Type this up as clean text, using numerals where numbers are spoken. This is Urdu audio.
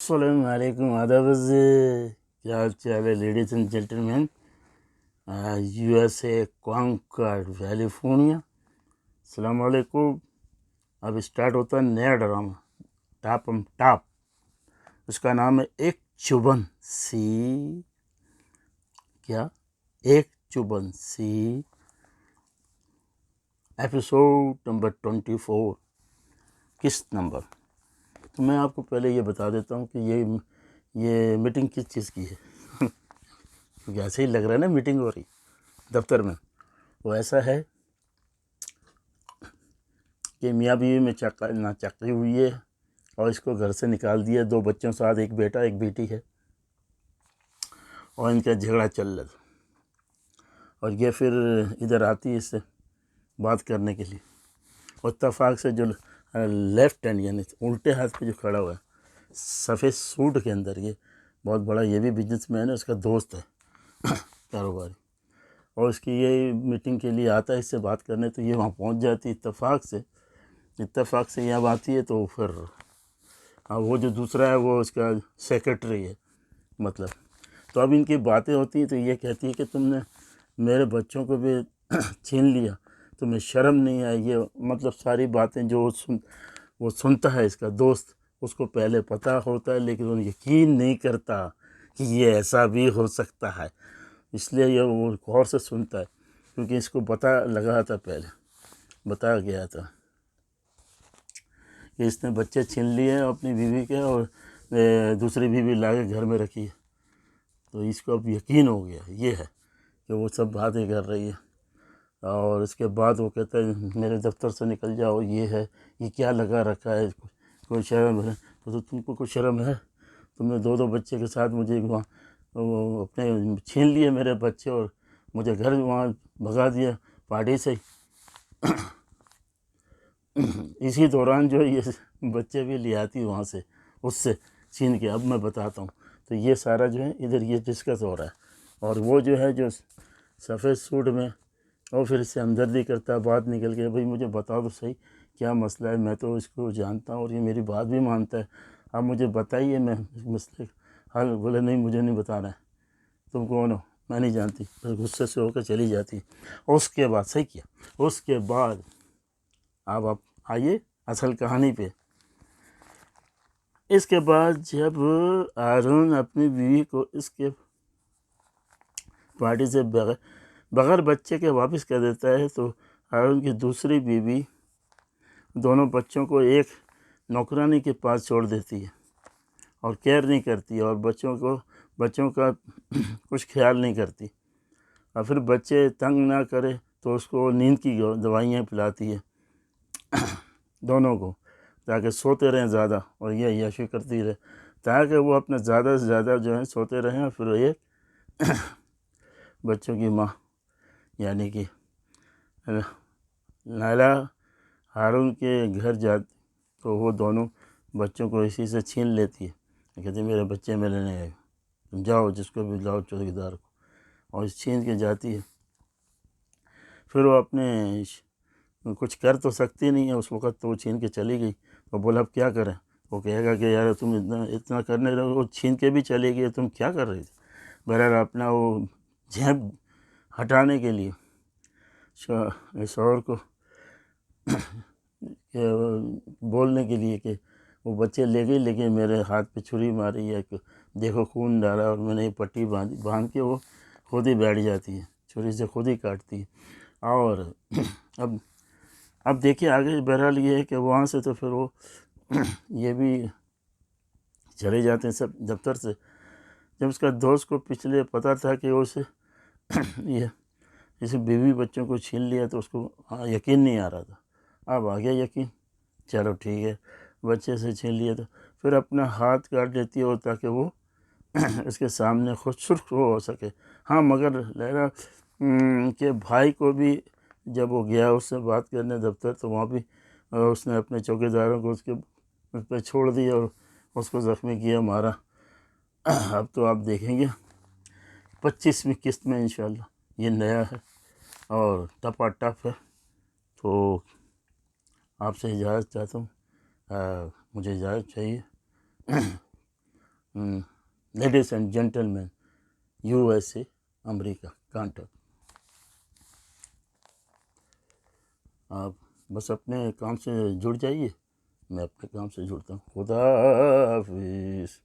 السلام علیکم، آداب سے کیا حال چال ہے ladies and gentlemen? U S A Concord California, السلام علیکم۔ اب اسٹارٹ ہوتا ہے نیا ڈرامہ ٹاپ، اس کا نام ہے ایک چبھن سی، کیا ایک چبھن سی، ایپیسوڈ نمبر 24، قسط نمبر۔ تو میں آپ کو پہلے یہ بتا دیتا ہوں کہ یہ میٹنگ کس چیز کی ہے کیونکہ ایسے ہی لگ رہا ہے نا میٹنگ ہو رہی دفتر میں۔ وہ ایسا ہے کہ میاں بیوی میں ناچاقی ہوئی ہے اور اس کو گھر سے نکال دیا، 2 بچوں ساتھ، ایک بیٹا ایک بیٹی ہے، اور ان کا جھگڑا چل رہا تھا، اور یہ پھر ادھر آتی ہے اس سے بات کرنے کے لیے، اور اتفاق سے جو لیفٹ ہینڈ یعنی الٹے ہاتھ پہ جو کھڑا ہوا ہے سفید سوٹ کے اندر، یہ بہت بڑا، یہ بھی بزنس مین ہے، اس کا دوست ہے کاروباری، اور اس کی یہ میٹنگ کے لیے آتا ہے اس سے بات کرنے، تو یہ وہاں پہنچ جاتی اتفاق سے یہ اب آتی ہے، تو پھر وہ جو دوسرا ہے وہ اس کا سیکرٹری ہے مطلب، تو اب ان کی باتیں ہوتی ہیں، تو یہ کہتی ہے کہ تم نے میرے بچوں کو بھی چھین لیا، تمہیں شرم نہیں آئی؟ یہ مطلب ساری باتیں جو وہ سنتا ہے اس کا دوست، اس کو پہلے پتہ ہوتا ہے لیکن وہ یقین نہیں کرتا کہ یہ ایسا بھی ہو سکتا ہے، اس لیے یہ وہ غور سے سنتا ہے، کیونکہ اس کو پتہ لگا تھا، پہلے بتایا گیا تھا کہ اس نے بچے چھین لیے ہیں اپنی بیوی کے، اور دوسری بیوی لا کے گھر میں رکھی ہے، تو اس کو اب یقین ہو گیا یہ ہے کہ وہ سب باتیں کر رہی ہے، اور اس کے بعد وہ کہتا ہے میرے دفتر سے نکل جاؤ، یہ ہے، یہ کیا لگا رکھا ہے، کوئی شرم ہے؟ تو تم کو کوئی شرم ہے؟ تم نے 2 بچے کے ساتھ مجھے وہ اپنے چھین لیے میرے بچے، اور مجھے گھر وہاں بھگا دیا پارٹی سے اسی دوران جو ہے یہ بچے بھی لے آتی وہاں سے، اس سے چھین کے۔ اب میں بتاتا ہوں، تو یہ سارا جو ہے ادھر یہ ڈسکس ہو رہا ہے، اور وہ جو ہے جو سفید سوٹ میں، اور پھر اس سے ہمدردی کرتا ہے، بات نکل کے بھئی مجھے بتاؤ تو صحیح کیا مسئلہ ہے، میں تو اس کو جانتا ہوں اور یہ میری بات بھی مانتا ہے، آپ مجھے بتائیے، میں اس مسئلے حل۔ بولے نہیں مجھے نہیں بتانا ہے، تم کون ہو؟ میں نہیں جانتی، بس غصے سے ہو کے چلی جاتی۔ اور اس کے بعد صحیح کیا، اس کے بعد اب آپ آئیے اصل کہانی پہ۔ اس کے بعد جب ہارون اپنی بیوی کو اس کے پارٹی سے بغیر بچے کے واپس کر دیتا ہے، تو ہارون کی دوسری بیوی دونوں بچوں کو ایک نوکرانی کے پاس چھوڑ دیتی ہے، اور کیئر نہیں کرتی، اور بچوں کا کچھ خیال نہیں کرتی، اور پھر بچے تنگ نہ کرے تو اس کو نیند کی دوائیاں پلاتی ہے دونوں کو، تاکہ سوتے رہیں زیادہ، اور یہ عیاشی کرتی رہے، تاکہ وہ اپنا زیادہ سے زیادہ جو ہے سوتے رہیں، اور پھر ایک بچوں کی ماں یعنی کہ لائلا ہارون کے گھر جاتی، تو وہ دونوں بچوں کو اسی سے چھین لیتی ہے، کہتی میرے بچے میں لینے آئے، تم جاؤ جس کو بھی لاؤ چوکیدار کو، اور چھین کے جاتی ہے۔ پھر وہ اپنے کچھ کر تو سکتی نہیں ہے اس وقت، تو وہ چھین کے چلی گئی، تو بولا اب کیا کریں؟ وہ کہے گا کہ یار تم اتنا کرنے رہے، وہ چھین کے بھی چلی گئی، تم کیا کر رہی تھی؟ بہرحال اپنا وہ جھیپ ہٹانے کے لیے شوہر کو بولنے کے لیے کہ وہ بچے لے گئی، لیکن میرے ہاتھ پہ چھری ماری ہے، کہ دیکھو خون ڈالا، اور میں نے پٹی باندھ کے وہ خود ہی بیٹھ جاتی ہے، چھری سے خود ہی کاٹتی ہے۔ اور اب دیکھیے آگے، بہرحال یہ ہے کہ وہاں سے تو پھر وہ یہ بھی چلے جاتے ہیں سب دفتر سے، جب اس کا دوست کو پچھلے پتہ تھا کہ اسے یہ اسے بیوی بچوں کو چھین لیا، تو اس کو یقین نہیں آ رہا تھا، اب آ گیا یقین، چلو ٹھیک ہے، بچے سے چھین لیا، تو پھر اپنا ہاتھ کاٹ لیتی ہے، اور تاکہ وہ اس کے سامنے خود سرخ ہو سکے۔ ہاں مگر لیلا کے بھائی کو بھی جب وہ گیا اس سے بات کرنے دفتر، تو وہاں بھی اس نے اپنے چوکیداروں کو اس پہ چھوڑ دیا، اور اس کو زخمی کیا، مارا۔ اب تو آپ دیکھیں گے 25ویں قسط میں انشاءاللہ، یہ نیا ہے اور ٹپا ٹپ ہے، تو آپ سے اجازت چاہتا ہوں، مجھے اجازت چاہیے، ladies and gentleman USA امریکہ کانٹیکٹ. آپ بس اپنے کام سے جڑ جائیے، میں اپنے کام سے جڑتا ہوں. خدا حافظ.